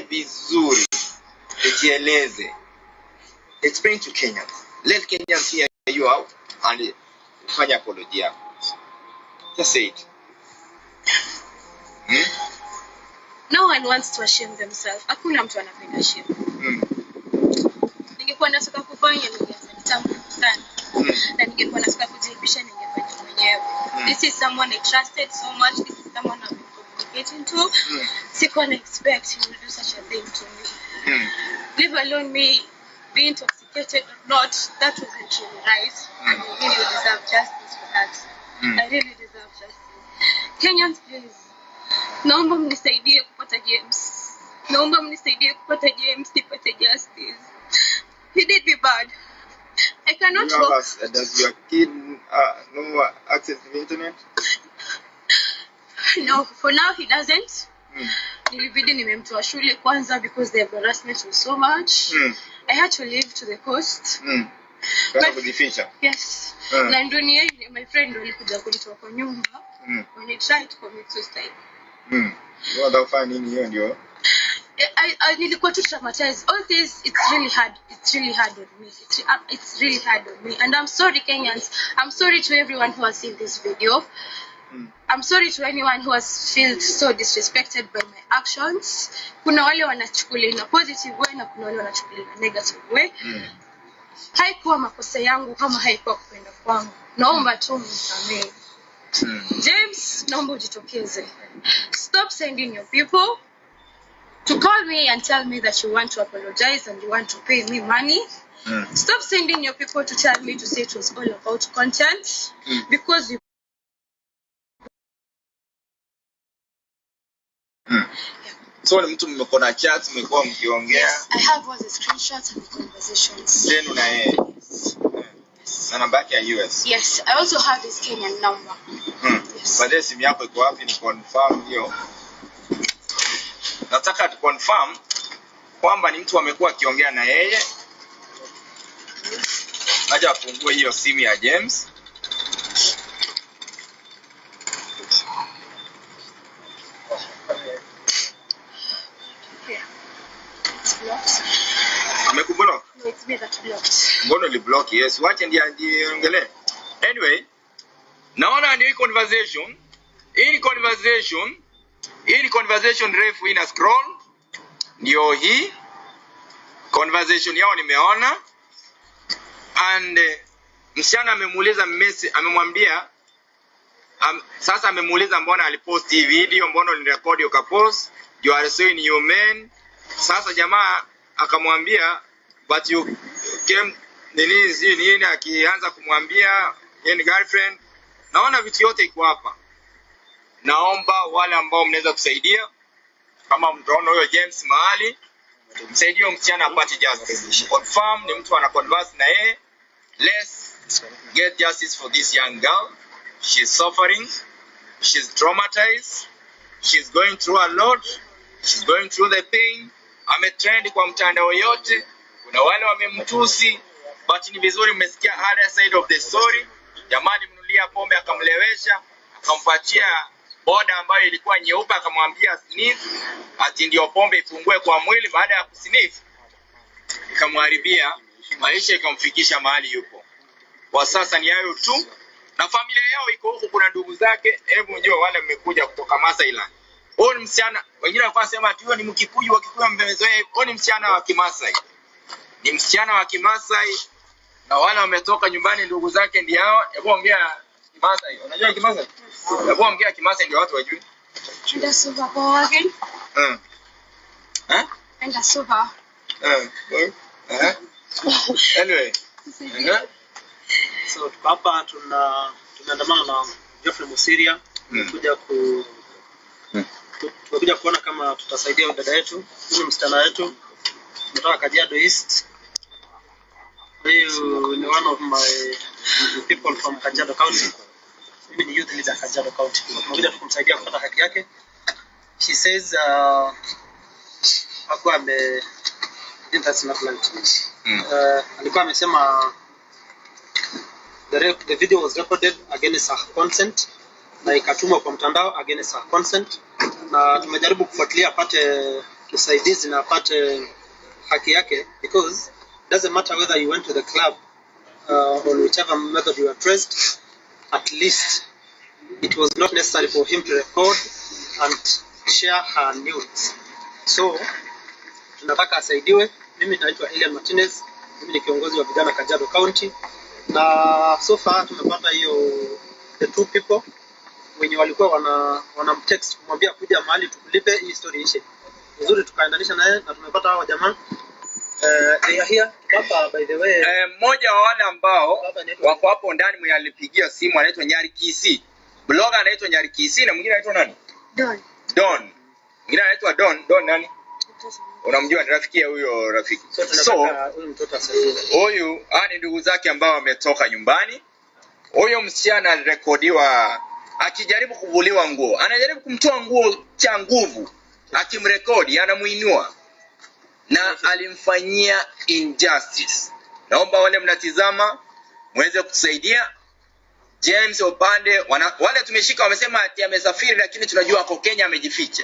vizuri, ujieleze. Explain to Kenyans. Let Kenyans hear you out and fanya apology yako. Just say it. No one wants to shame themselves. Hakuna mtu anapenda shame. Ningekuwa nataka kufanya ningeanza sana. Na ningekuwa nataka kujibisha ningefanya mwenyewe. This is someone I trusted so much. This is someone I've been communicating to. Sikuwa na expect he would do such a thing to me. Leave alone me being intoxicated or not, that wasn't really right. I really deserve justice for that. I really deserve justice. Kenyans, please. Naomba mnisaidie kupata James. Naomba mnisaidie kupata James nipate justice. He did me bad. I cannot walk. Does your kid no access to the internet? No, for now he doesn't. Nilibidi nimemtoa shule kwanza because the embarrassment was so much. I had to leave to the coast. Yes. Na ndio my friend alikuja kunitoa kwa nyumba when he tried to commit suicide. What find in here ndio? I nilikuwa too traumatized. All this, it's really hard on me. It's really hard on me. And I'm sorry, Kenyans. I'm sorry to everyone who has seen this video. I'm sorry to anyone who has felt so disrespected by my actions. Kuna wale wanachukulia in a positive way na kuna wale wanachukulia in a negative way. Haikuwa makosa yangu kama haikuwa kupenda kwangu. Naomba tu mnisamehe. James, naomba ujitokeze. Stop sending your people to call me and tell me that you want to apologize and you want to pay me money. Stop sending your people to tell me to say it was all about content because you So ni mtu mmekuwa na chat, mmekuwa mkiongea. Yes, I have all the screenshots and the conversations. Then na yeye. Na namba yake ya US. Yes, I also have his Kenyan number. Yes. Baadaye simu yako iko wapi ni confirm hiyo. Nataka tu confirm kwamba ni mtu amekuwa akiongea na yeye. Aje afungue hiyo simu ya James. Amekublock? No, it's me that blocked. Mbona li block? Yes, wacha ndiye ongelee. Anyway, naona ndio hii conversation. Hii conversation refu ina scroll. Ndio hii conversation yao nimeona. And msichana amemuuliza amemwambia sasa amemuuliza mbona alipost hii video, mbona ulirekodi ukapost, you are so inhuman. Sasa jamaa akamwambia but you came nini akianza kumwambia yeye girlfriend. Naona vitu yote iko hapa. Naomba wale ambao mnaweza kusaidia kama mtaona huyo James mahali msaidie msichana apate justice. Confirm ni mtu ana converse na yeye. Let's get justice for this young girl. She's suffering. She's traumatized. She's going through a lot. She's going through the pain. Ametrend kwa mtandao yote. Kuna wale wamemtusi. But ni vizuri mmesikia other side of the story. Jamani mnulia pombe akamlewesha. Akampatia boda ambayo ilikuwa nyeupe akamwambia sniff. Ati ndio pombe ifungue kwa mwili baada ya kusniff. Ikamharibia maisha ikamfikisha mahali yupo. Kwa sasa ni hayo tu. Na familia yao iko huko, kuna ndugu zake. Hebu njoo wale mmekuja kutoka Maasailand. Huyu msichana, wengine wanasema ati huyo ni Mkikuyu, Wakikuyu mmezoea. Huyu ni msichana wa Kimasai. Ni msichana wa Kimasai. Na wale wametoka nyumbani ndugu zake ndio hao. Hebu ongea Kimasai. Unajua Kimasai? Hebu ongea Kimasai ndio watu wajue. Enda suba kwa wake. Enda suba. Anyway. So hapa tunaandamana na Geoffrey Musiria. Tumekuja kuona kama tutasaidia dada yetu, huyu msichana wetu kutoka Kajiado East. Huyu ni one of my people from Kajiado County. Mimi ni youth leader Kajiado County. Tumekuja kumsaidia kupata haki yake. She says hakuwa interest na plant. Alikuwa amesema the video was recorded against her consent na ikatumwa kwa mtandao against her consent, na tumejaribu kufuatilia apate usaidizi na apate haki yake, because doesn't matter whether you went to the club or whichever method you were traced, at least it was not necessary for him to record and share her nudes. So tunataka asaidiwe. Mimi naitwa Elian Martinez, mimi ni kiongozi wa vijana Kajiado County, na so far tumepata hiyo the two people wenye walikuwa wanamtext kumwambia kuja mahali tukulipe hii story ishe. Nzuri tukaendanisha naye na tumepata hao jamaa. They are here. Papa, by the way, mmoja wa wale ambao wako hapo ndani mwenye alipigia simu anaitwa Nyari Kisi. Blogger anaitwa Nyari Kisi na mwingine anaitwa nani? Don. Mwingine anaitwa Don nani? Unamjua, ni rafiki ya huyo rafiki. So huyu mtoto asaidiwe. Huyu ni ndugu zake ambao wametoka nyumbani. Huyo msichana alirekodiwa akijaribu kuvuliwa nguo. Anajaribu kumtoa nguo cha nguvu. Akimrekodi anamuinua na alimfanyia injustice. Naomba wale mnatizama muweze kusaidia James Opande. Wale tumeshika wamesema ati amesafiri, lakini tunajua ako Kenya amejificha.